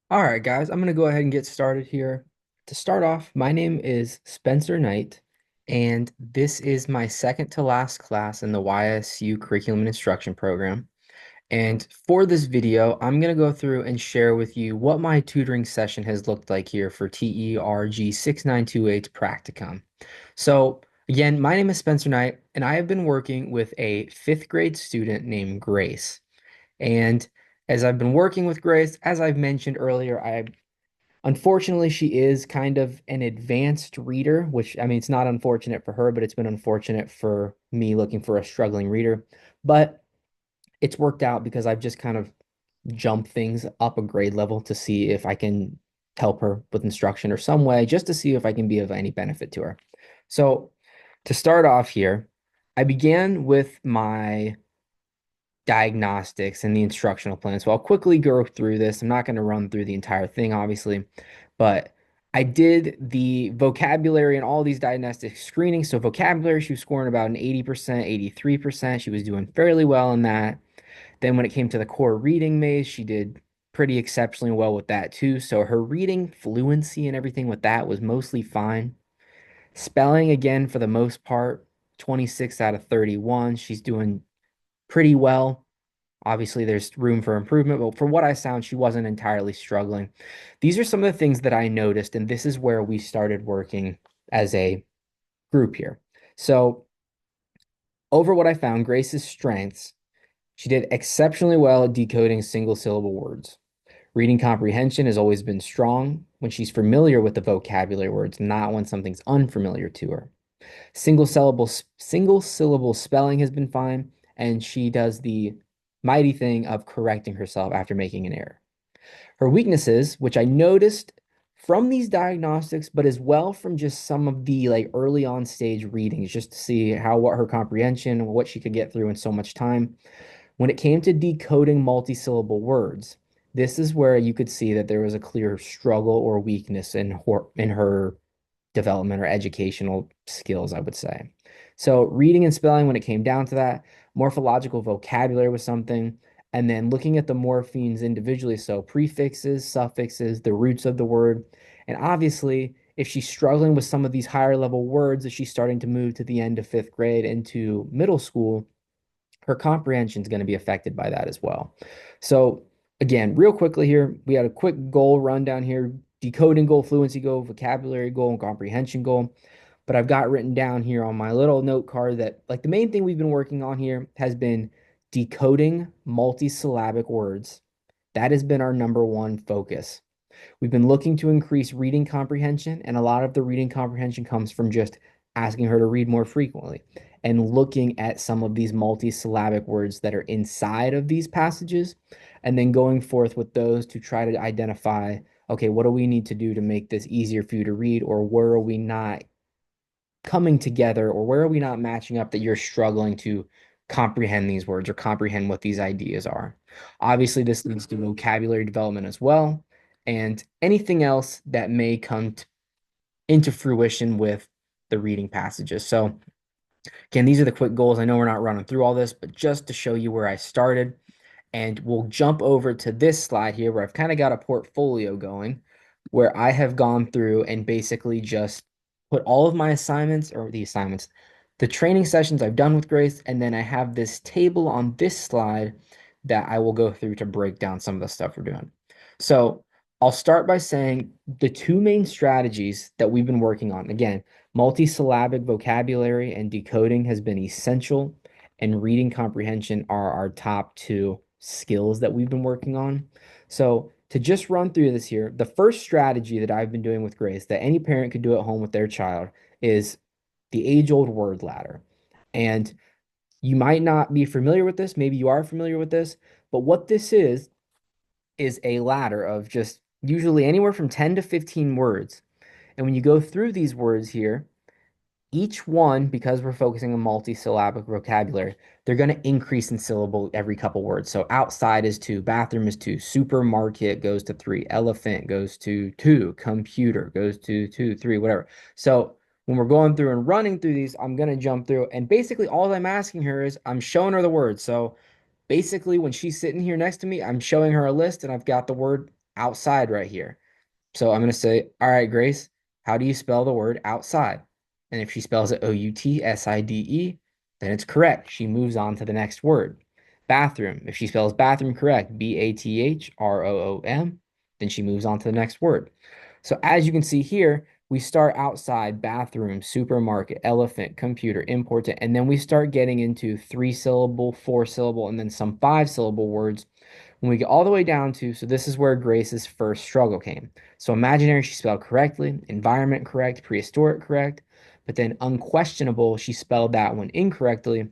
All right, guys, I'm going to go ahead and get started here. To start off, my name is Spencer Knight, and this is my second to last class in the YSU Curriculum and Instruction program. And for this video, I'm going to go through and share with you what my tutoring session has looked like here for TERG 6928 practicum. So, again, my name is Spencer Knight, and I have been working with a fifth grade student named Grace. And as I've been working with Grace, as I've mentioned earlier, I unfortunately she is kind of an advanced reader, which I mean it's not unfortunate for her, but it's been unfortunate for me looking for a struggling reader. But it's worked out because I've just kind of jumped things up a grade level to see if I can help her with instruction or some way, just to see if I can be of any benefit to her. So to start off here, I began with my diagnostics and the instructional plan. So I'll quickly go through this. I'm not going to run through the entire thing, obviously, but I did the vocabulary and all these diagnostic screenings. So vocabulary, she was scoring about an 80%, 83%. She was doing fairly well in that. Then when it came to the core reading maze, she did pretty exceptionally well with that too. So her reading fluency and everything with that was mostly fine. Spelling, again, for the most part, 26 out of 31. She's doing pretty well. Obviously, there's room for improvement, but for what I sound, she wasn't entirely struggling. These are some of the things that I noticed, and this is where we started working as a group here. So, over what I found, Grace's strengths, she did exceptionally well at decoding single syllable words. Reading comprehension has always been strong when she's familiar with the vocabulary words, not when something's unfamiliar to her. Single syllable spelling has been fine, and she does the mighty thing of correcting herself after making an error. Her weaknesses, which I noticed from these diagnostics, but as well from just some of the like early on stage readings, just to see how what her comprehension, what she could get through in so much time. When it came to decoding multisyllable words, this is where you could see that there was a clear struggle or weakness in her development or educational skills, I would say. So, reading and spelling, when it came down to that, morphological vocabulary was something. And then looking at the morphemes individually, so prefixes, suffixes, the roots of the word. And obviously, if she's struggling with some of these higher level words as she's starting to move to the end of fifth grade into middle school, her comprehension is going to be affected by that as well. So, again, real quickly here, we had a quick goal rundown here: decoding goal, fluency goal, vocabulary goal, and comprehension goal. But I've got written down here on my little note card that, like, the main thing we've been working on here has been decoding multisyllabic words. That has been our number one focus. We've been looking to increase reading comprehension, and a lot of the reading comprehension comes from just asking her to read more frequently and looking at some of these multisyllabic words that are inside of these passages, and then going forth with those to try to identify, okay, what do we need to do to make this easier for you to read, or where are we not coming together, or where are we not matching up that you're struggling to comprehend these words or comprehend what these ideas are. Obviously, this leads to vocabulary development as well, and anything else that may come into fruition with the reading passages. So, again, these are the quick goals. I know we're not running through all this, but just to show you where I started. And we'll jump over to this slide here where I've kind of got a portfolio going where I have gone through and basically just put all of my assignments or the training sessions I've done with Grace, and then I have this table on this slide that I will go through to break down some of the stuff we're doing. So I'll start by saying the two main strategies that we've been working on. Again, multisyllabic vocabulary and decoding has been essential, and reading comprehension are our top two skills that we've been working on. So, to just run through this here, the first strategy that I've been doing with Grace that any parent could do at home with their child is the age-old word ladder. And you might not be familiar with this, maybe you are familiar with this, but what this is a ladder of just usually anywhere from 10 to 15 words. And when you go through these words here, each one, because we're focusing on multisyllabic vocabulary, they're going to increase in syllable every couple words. So outside is two, bathroom is two, supermarket goes to three, elephant goes to two, computer goes to two, three, whatever. So when we're going through and running through these, I'm going to jump through. And basically, all I'm asking her is I'm showing her the words. So basically, when she's sitting here next to me, I'm showing her a list and I've got the word outside right here. So I'm going to say, all right, Grace, how do you spell the word outside? And if she spells it Outside, then it's correct. She moves on to the next word. Bathroom. If she spells bathroom correct, Bathroom, then she moves on to the next word. So as you can see here, we start outside, bathroom, supermarket, elephant, computer, important, and then we start getting into 3 syllable, 4 syllable, and then some 5 syllable words when we get all the way down to, so this is where Grace's first struggle came. So imaginary, she spelled correctly, environment correct, prehistoric correct, but then unquestionable, she spelled that one incorrectly.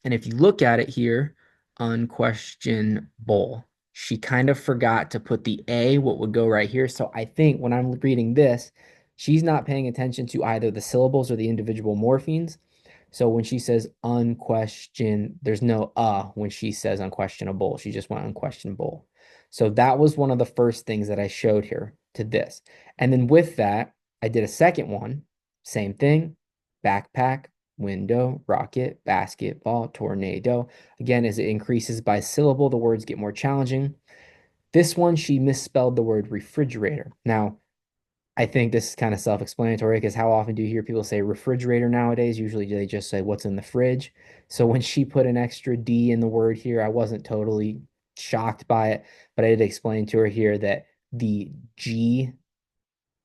And if you look at it here, unquestionable, she kind of forgot to put the A, what would go right here. So I think when I'm reading this, she's not paying attention to either the syllables or the individual morphemes. So when she says unquestioned, there's no when she says unquestionable. She just went unquestionable. So that was one of the first things that I showed her to this. And then with that, I did a second one. Same thing. Backpack, window, rocket, basketball, tornado. Again, as it increases by syllable, the words get more challenging. This one, she misspelled the word refrigerator. Now, I think this is kind of self-explanatory because how often do you hear people say refrigerator nowadays? Usually they just say what's in the fridge. So when she put an extra D in the word here, I wasn't totally shocked by it, but I did explain to her here that the G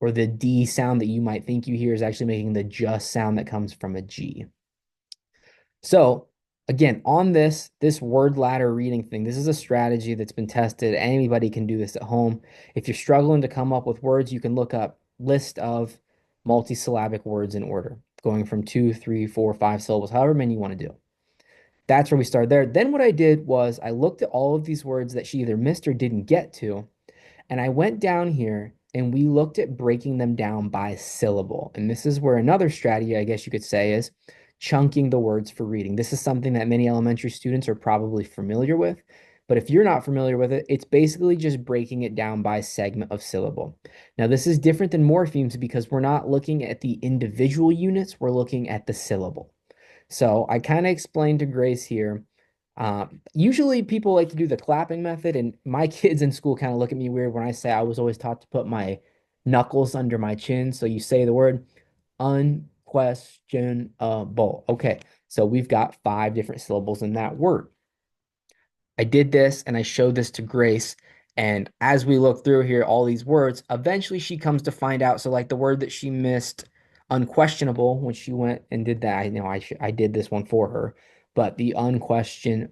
or the D sound that you might think you hear is actually making the just sound that comes from a G. So again, on this word ladder reading thing, this is a strategy that's been tested. Anybody can do this at home. If you're struggling to come up with words, you can look up list of multisyllabic words in order, going from 2, 3, 4, 5 syllables, however many you want to do. That's where we start there. Then what I did was I looked at all of these words that she either missed or didn't get to, and I went down here and we looked at breaking them down by syllable. And this is where another strategy, I guess you could say, is chunking the words for reading. This is something that many elementary students are probably familiar with. But if you're not familiar with it, it's basically just breaking it down by segment of syllable. Now, this is different than morphemes because we're not looking at the individual units, we're looking at the syllable. So I kind of explained to Grace here. Usually people like to do the clapping method, and my kids in school kind of look at me weird when I say I was always taught to put my knuckles under my chin. So you say the word unquestionable. Okay, so we've got 5 different syllables in that word. I did this and I showed this to Grace. And as we look through here, all these words, eventually she comes to find out. So, like the word that she missed, unquestionable, when she went and did that, I know I did this one for her, but the unquestionable,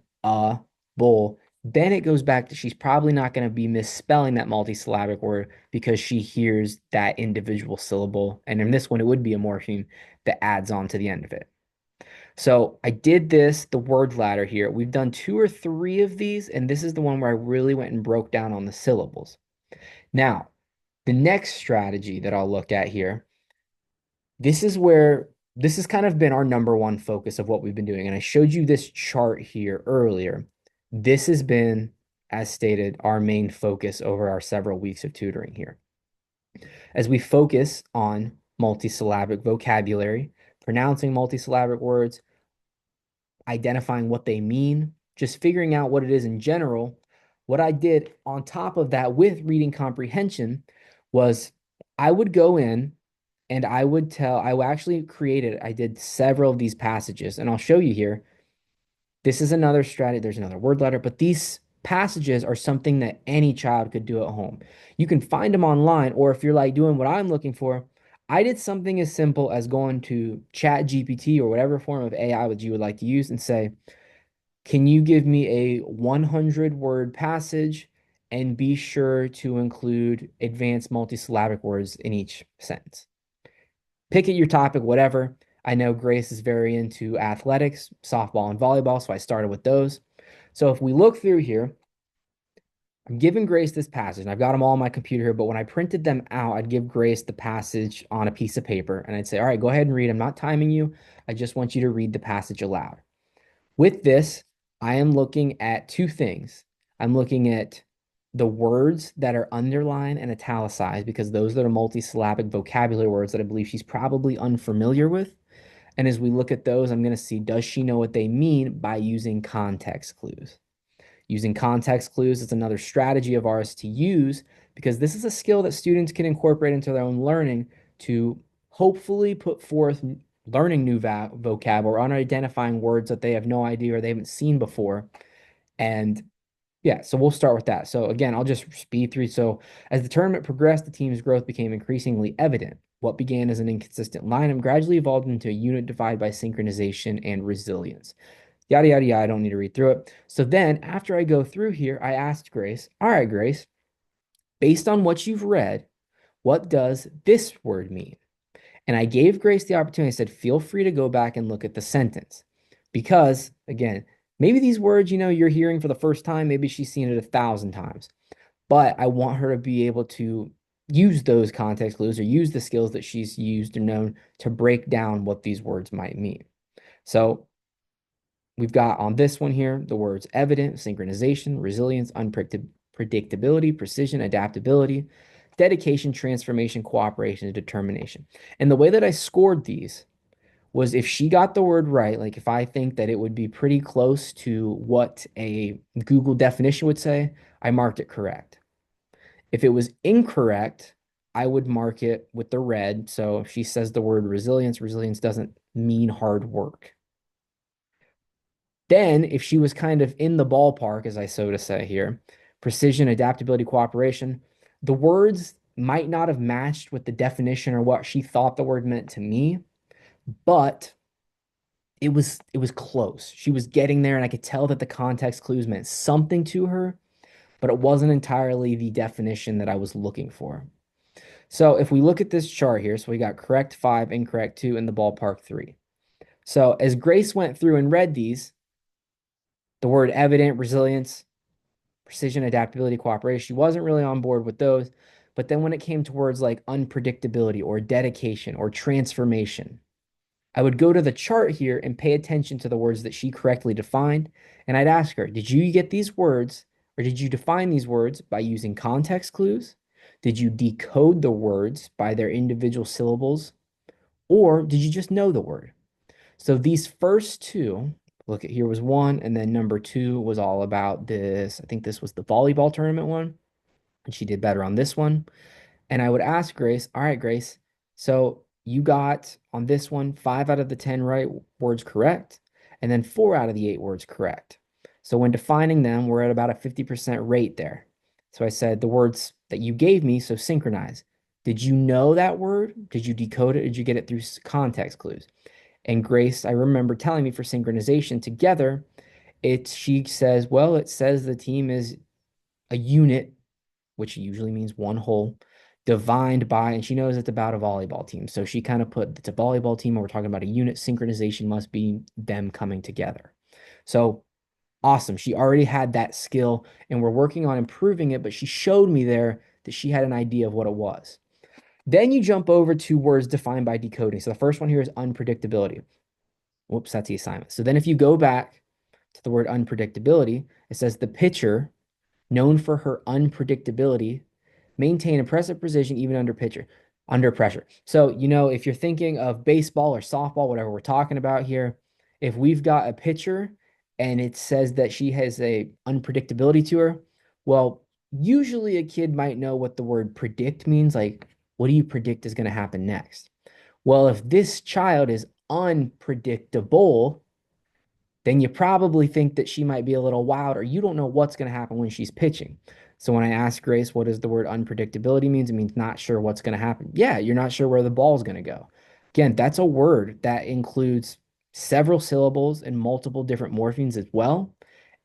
then it goes back to she's probably not going to be misspelling that multisyllabic word because she hears that individual syllable. And in this one, it would be a morpheme that adds on to the end of it. So I did this, the word ladder here. We've done 2 or 3 of these, and this is the one where I really went and broke down on the syllables. Now, the next strategy that I'll look at here, this is where this has kind of been our number one focus of what we've been doing. And I showed you this chart here earlier. This has been, as stated, our main focus over our several weeks of tutoring here. As we focus on multisyllabic vocabulary, pronouncing multisyllabic words, identifying what they mean, just figuring out what it is in general. What I did on top of that with reading comprehension was I would go in and I actually created, I did several of these passages, and I'll show you here. This is another strategy. There's another word letter, but these passages are something that any child could do at home. You can find them online, or if you're like doing what I'm looking for, I did something as simple as going to Chat GPT or whatever form of AI that you would like to use and say, can you give me a 100 word passage and be sure to include advanced multisyllabic words in each sentence? Pick at your topic, whatever. I know Grace is very into athletics, softball, and volleyball, so I started with those. So if we look through here, I'm giving Grace this passage, and I've got them all on my computer here, but when I printed them out, I'd give Grace the passage on a piece of paper, and I'd say, all right, go ahead and read. I'm not timing you. I just want you to read the passage aloud. With this, I am looking at 2 things. I'm looking at the words that are underlined and italicized because those are multisyllabic vocabulary words that I believe she's probably unfamiliar with. And as we look at those, I'm going to see, does she know what they mean by using context clues? Using context clues is another strategy of ours to use because this is a skill that students can incorporate into their own learning to hopefully put forth learning new vocab or unidentifying words that they have no idea or they haven't seen before. And yeah, so we'll start with that. So again, I'll just speed through. So as the tournament progressed, the team's growth became increasingly evident. What began as an inconsistent lineup gradually evolved into a unit divided by synchronization and resilience. Yada, yada, yada. I don't need to read through it. So then after I go through here, I asked Grace, all right, Grace, based on what you've read, what does this word mean? And I gave Grace the opportunity. I said, feel free to go back and look at the sentence. Because, again, maybe these words, you're hearing for the first time, maybe she's seen it 1,000 times. But I want her to be able to use those context clues or use the skills that she's used or known to break down what these words might mean. So we've got on this one here the words evident, synchronization, resilience, unpredictability, precision, adaptability, dedication, transformation, cooperation, and determination. And the way that I scored these was if she got the word right, like if I think that it would be pretty close to what a Google definition would say, I marked it correct. If it was incorrect, I would mark it with the red. So if she says the word resilience, resilience doesn't mean hard work. Then, if she was kind of in the ballpark, as I so to say here, precision, adaptability, cooperation, the words might not have matched with the definition or what she thought the word meant to me, but it was close. She was getting there, and I could tell that the context clues meant something to her, but it wasn't entirely the definition that I was looking for. So if we look at this chart here, so we got correct 5, incorrect 2, and the ballpark 3. So as Grace went through and read these, the word evident, resilience, precision, adaptability, cooperation, she wasn't really on board with those. But then when it came to words like unpredictability or dedication or transformation, I would go to the chart here and pay attention to the words that she correctly defined. And I'd ask her, did you get these words or did you define these words by using context clues? Did you decode the words by their individual syllables? Or did you just know the word? So these first two, look at here was one, and then number two was all about this. I think this was the volleyball tournament one, and she did better on this one. And I would ask Grace, all right, Grace, so you got on this one 5 out of the 10 right words correct, and then 4 out of the 8 words correct. So when defining them, we're at about a 50% rate there. So I said the words that you gave me, so synchronize. Did you know that word? Did you decode it? Did you get it through context clues? And Grace, I remember telling me for synchronization together, she says, well, it says the team is a unit, which usually means one whole, divined by, and she knows it's about a volleyball team. So she kind of put it's a volleyball team, and we're talking about a unit. Synchronization must be them coming together. So awesome. She already had that skill, and we're working on improving it, but she showed me there that she had an idea of what it was. Then you jump over to words defined by decoding. So the first one here is unpredictability. Whoops, that's the assignment. So then if you go back to the word unpredictability, it says the pitcher, known for her unpredictability, maintain impressive precision even under pressure. So, if you're thinking of baseball or softball, whatever we're talking about here, if we've got a pitcher and it says that she has a unpredictability to her, well, usually a kid might know what the word predict means. Like, what do you predict is going to happen next? Well, if this child is unpredictable, then you probably think that she might be a little wild or you don't know what's going to happen when she's pitching. So when I ask Grace, what does the word unpredictability means? It means not sure what's going to happen. Yeah, you're not sure where the ball's going to go. Again, that's a word that includes several syllables and multiple different morphemes as well.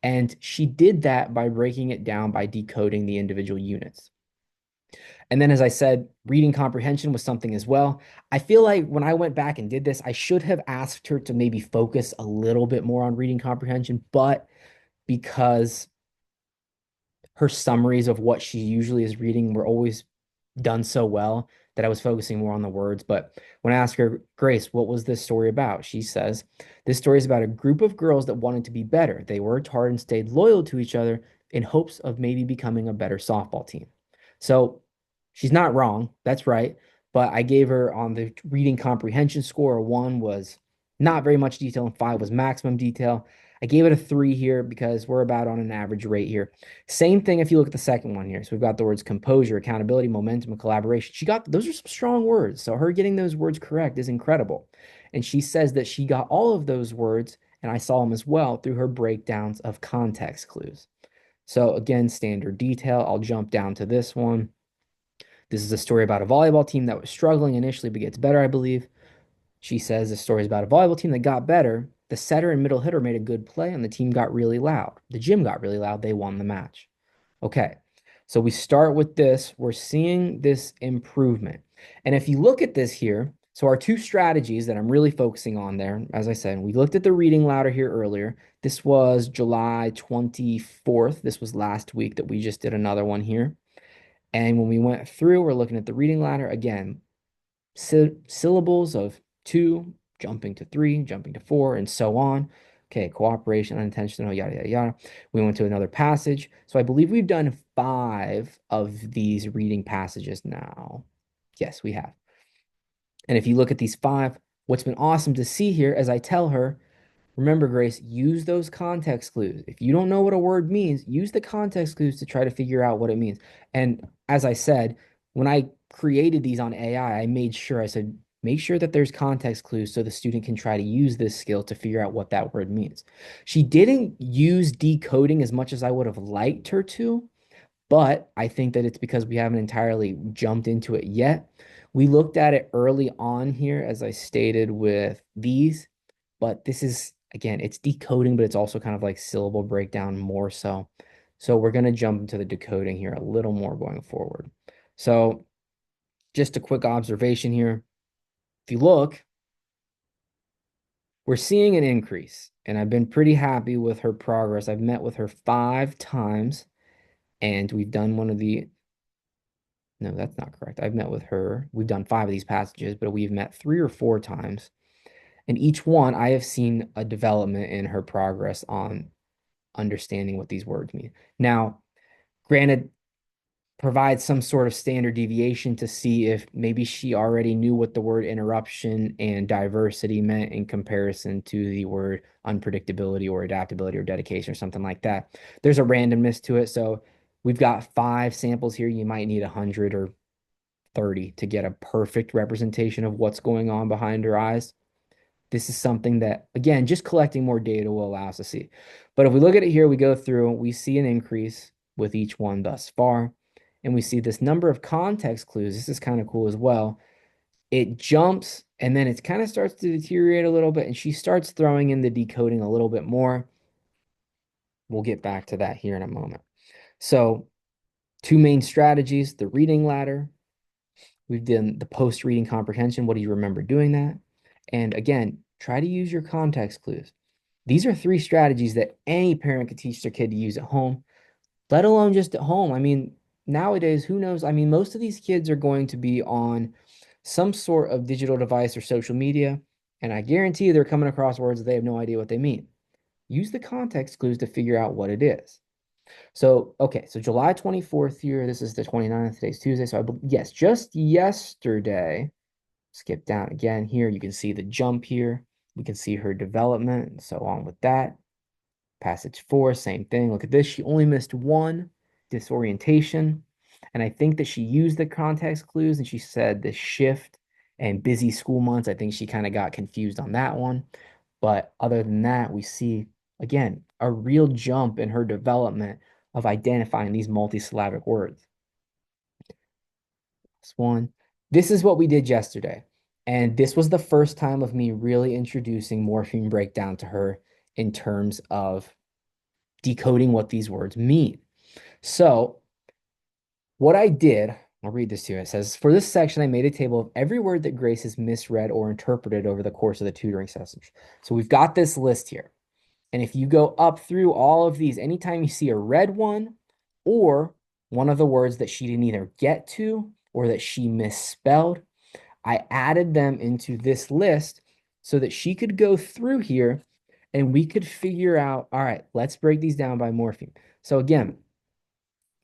And she did that by breaking it down by decoding the individual units. And then, as I said, reading comprehension was something as well. I feel like when I went back and did this, I should have asked her to maybe focus a little bit more on reading comprehension, but because her summaries of what she usually is reading were always done so well that I was focusing more on the words. But when I asked her, Grace, what was this story about? She says, this story is about a group of girls that wanted to be better. They worked hard and stayed loyal to each other in hopes of maybe becoming a better softball team. So she's not wrong. That's right. But I gave her on the reading comprehension score, 1 was not very much detail and 5 was maximum detail. I gave it a 3 here because we're about on an average rate here. Same thing if you look at the second one here. So we've got the words composure, accountability, momentum, and collaboration. She got those are some strong words. So her getting those words correct is incredible. And she says that she got all of those words, and I saw them as well through her breakdowns of context clues. So again, standard detail. I'll jump down to this one. This is a story about a volleyball team that was struggling initially but gets better, I believe. She says the story is about a volleyball team that got better. The setter and middle hitter made a good play, and the team got really loud. The gym got really loud. They won the match. Okay, so we start with this. We're seeing this improvement. And if you look at this here, so our two strategies that I'm really focusing on there, as I said, we looked at the reading louder here earlier. This was July 24th. This was last week that we just did another one here. And when we went through, we're looking at the reading ladder again, syllables of two, jumping to three, jumping to four, and so on. Okay, cooperation, unintentional, yada, yada, yada. We went to another passage. So I believe we've done 5 of these reading passages now. Yes, we have. And if you look at these 5, what's been awesome to see here as I tell her, remember, Grace, use those context clues. If you don't know what a word means, use the context clues to try to figure out what it means. And as I said, when I created these on AI, I made sure I said, make sure that there's context clues so the student can try to use this skill to figure out what that word means. She didn't use decoding as much as I would have liked her to, but I think that it's because we haven't entirely jumped into it yet. We looked at it early on here, as I stated with these, but this is, again, it's decoding, but it's also kind of like syllable breakdown more so. So we're going to jump into the decoding here a little more going forward. So just a quick observation here. If you look, we're seeing an increase, and I've been pretty happy with her progress. I've met with her 5 times, and we've done one of the, no, that's not correct. I've met with her. We've done 5 of these passages, but we've met 3 or 4 times. And each one, I have seen a development in her progress on understanding what these words mean. Now, granted, provide some sort of standard deviation to see if maybe she already knew what the word interruption and diversity meant in comparison to the word unpredictability or adaptability or dedication or something like that. There's a randomness to it. So we've got 5 samples here. You might need 100 or 30 to get a perfect representation of what's going on behind her eyes. This is something that, again, just collecting more data will allow us to see. But if we look at it here, we go through, we see an increase with each one thus far. And we see this number of context clues. This is kind of cool as well. It jumps and then it kind of starts to deteriorate a little bit. And she starts throwing in the decoding a little bit more. We'll get back to that here in a moment. So 2 main strategies, the reading ladder. We've done the post-reading comprehension. What do you remember doing that? And again, try to use your context clues. These are 3 strategies that any parent could teach their kid to use at home, let alone just at home. I mean, nowadays, who knows? I mean, most of these kids are going to be on some sort of digital device or social media, and I guarantee you they're coming across words that they have no idea what they mean. Use the context clues to figure out what it is. So, okay, so July 24th here, this is the 29th, today's Tuesday. So, yes, just yesterday, skip down again here. You can see the jump here. We can see her development and so on with that. Passage 4, same thing. Look at this. She only missed 1 disorientation. And I think that she used the context clues and she said the shift and busy school months. I think she kind of got confused on that one. But other than that, we see, again, a real jump in her development of identifying these multisyllabic words. This one. This is what we did yesterday. And this was the first time of me really introducing morpheme breakdown to her in terms of decoding what these words mean. So what I did, I'll read this to you. It says, for this section, I made a table of every word that Grace has misread or interpreted over the course of the tutoring session. So we've got this list here. And if you go up through all of these, anytime you see a red one or one of the words that she didn't either get to or that she misspelled, I added them into this list so that she could go through here and we could figure out, all right, let's break these down by morpheme. So again,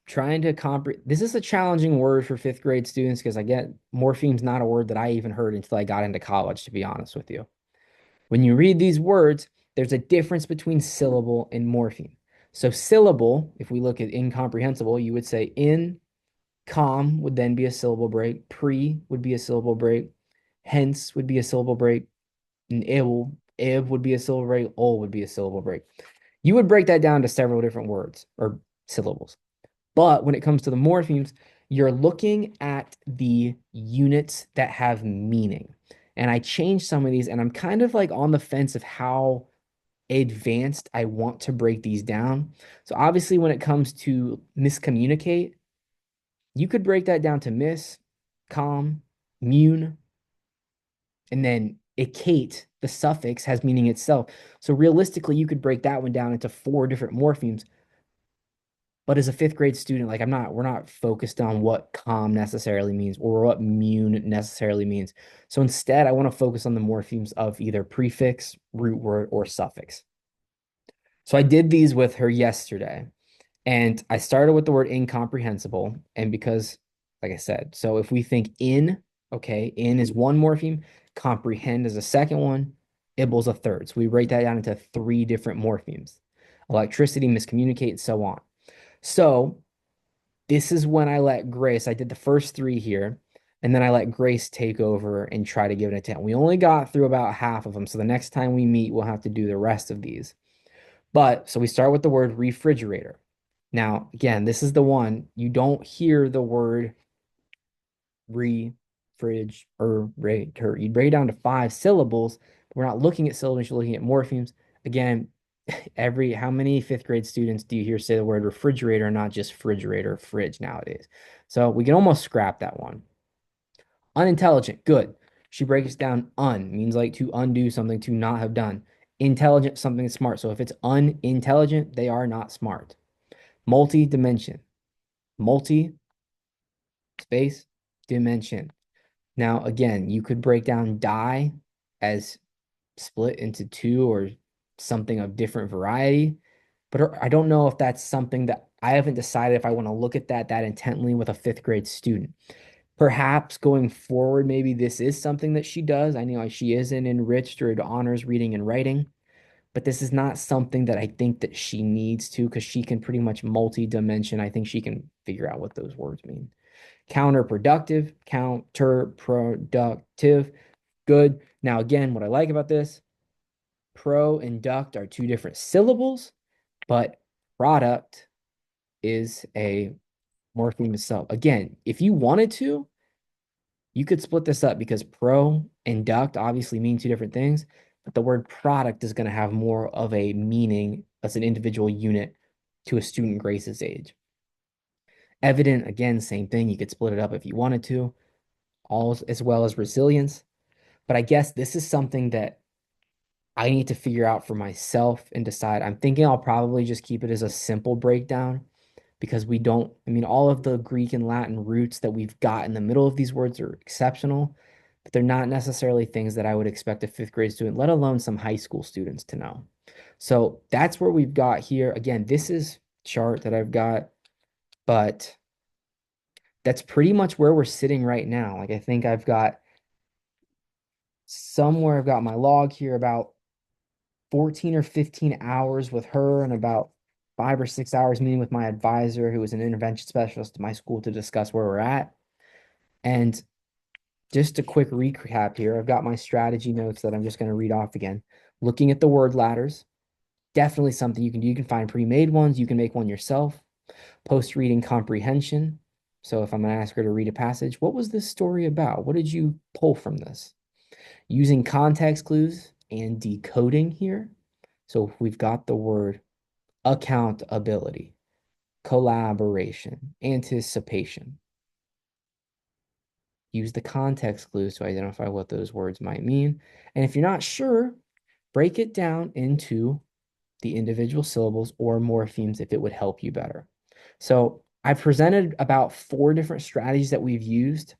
trying to comprehend, this is a challenging word for 5th grade students because I get morpheme's not a word that I even heard until I got into college, to be honest with you. When you read these words, There's a difference between syllable and morpheme. So syllable, if we look at incomprehensible, you would say in, com would then be a syllable break, pre would be a syllable break, hence would be a syllable break, and ib would be a syllable break, ol would be a syllable break. You would break that down to several different words or syllables. But when it comes to the morphemes, you're looking at the units that have meaning. And I changed some of these, and I'm kind of like on the fence of how advanced I want to break these down. So obviously, when it comes to miscommunicate, you could break that down to miss, com, mune, and then icate, the suffix has meaning itself. So realistically, you could break that one down into four different morphemes. But as a fifth grade student, like we're not focused on what com necessarily means or what mune necessarily means. So instead, I want to focus on the morphemes of either prefix, root word, or suffix. So I did these with her yesterday, and I started with the word incomprehensible. And because, like I said, so if we think in, okay, in is one morpheme, comprehend is a second one, ible's a third. So we break that down into three different morphemes: electricity, miscommunicate, and so on. So this is when I let Grace, I did the first three here, and then I let Grace take over and try to give it a 10. We only got through about half of them. So the next time we meet, we'll have to do the rest of these. But so we start with the word refrigerator. Now, again, this is the one you don't hear the word refridge or rator. You break it down to five syllables, but we're not looking at syllables, you're looking at morphemes. Again, how many fifth grade students do you hear say the word refrigerator, not just refrigerator, fridge nowadays? So we can almost scrap that one. Unintelligent, good. She breaks down means like to undo something, to not have done. Intelligent, something smart. So if it's unintelligent, they are not smart. Multi-dimension, multi space dimension. Now, again, you could break down die as split into two or something of different variety. But I don't know if that's something that I haven't decided if I want to look at that intently with a fifth grade student. Perhaps going forward, maybe this is something that she does. I know she is in enriched or honors reading and writing, but this is not something that I think that she needs to because she can pretty much multi-dimension. I think she can figure out what those words mean. Counterproductive, counterproductive, good. Now, again, what I like about this, pro and duct are two different syllables, but product is a morpheme itself. Again, if you wanted to, you could split this up because pro and duct obviously mean two different things, but the word product is going to have more of a meaning as an individual unit to a student Grace's age. Evident, again, same thing. You could split it up if you wanted to, all as well as resilience. But I guess this is something that I need to figure out for myself and decide. I'm thinking I'll probably just keep it as a simple breakdown because we don't, I mean, all of the Greek and Latin roots that we've got in the middle of these words are exceptional, but they're not necessarily things that I would expect a fifth grade student, let alone some high school students to know. So that's where we've got here. Again, this is chart that I've got, but that's pretty much where we're sitting right now. Like I think I've got somewhere, I've got my log here about 14 or 15 hours with her and about 5 or 6 hours meeting with my advisor, who is an intervention specialist at my school, to discuss where we're at. And just a quick recap here. I've got my strategy notes that I'm just going to read off again. Looking at the word ladders, definitely something you can do. You can find pre-made ones. You can make one yourself. Post-reading comprehension. So if I'm going to ask her to read a passage, what was this story about? What did you pull from this? Using context clues and decoding here. So we've got the word accountability, collaboration, anticipation. Use the context clues to identify what those words might mean. And if you're not sure, break it down into the individual syllables or morphemes if it would help you better. So I've presented about 4 different strategies that we've used.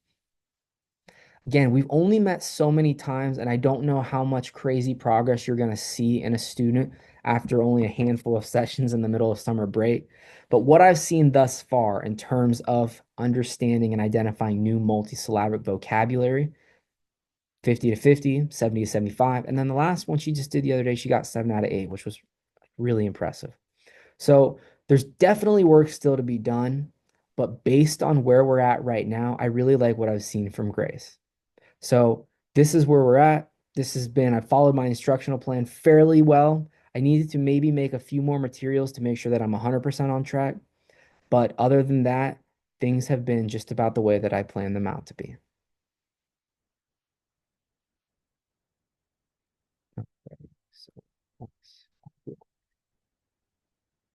Again, we've only met so many times, and I don't know how much crazy progress you're going to see in a student after only a handful of sessions in the middle of summer break. But what I've seen thus far in terms of understanding and identifying new multisyllabic vocabulary, 50 to 50, 70 to 75. And then the last one she just did the other day, she got 7 out of 8, which was really impressive. So there's definitely work still to be done, but based on where we're at right now, I really like what I've seen from Grace. So this is where we're at. I followed my instructional plan fairly well. I needed to maybe make a few more materials to make sure that I'm 100% on track. But other than that, things have been just about the way that I planned them out to be.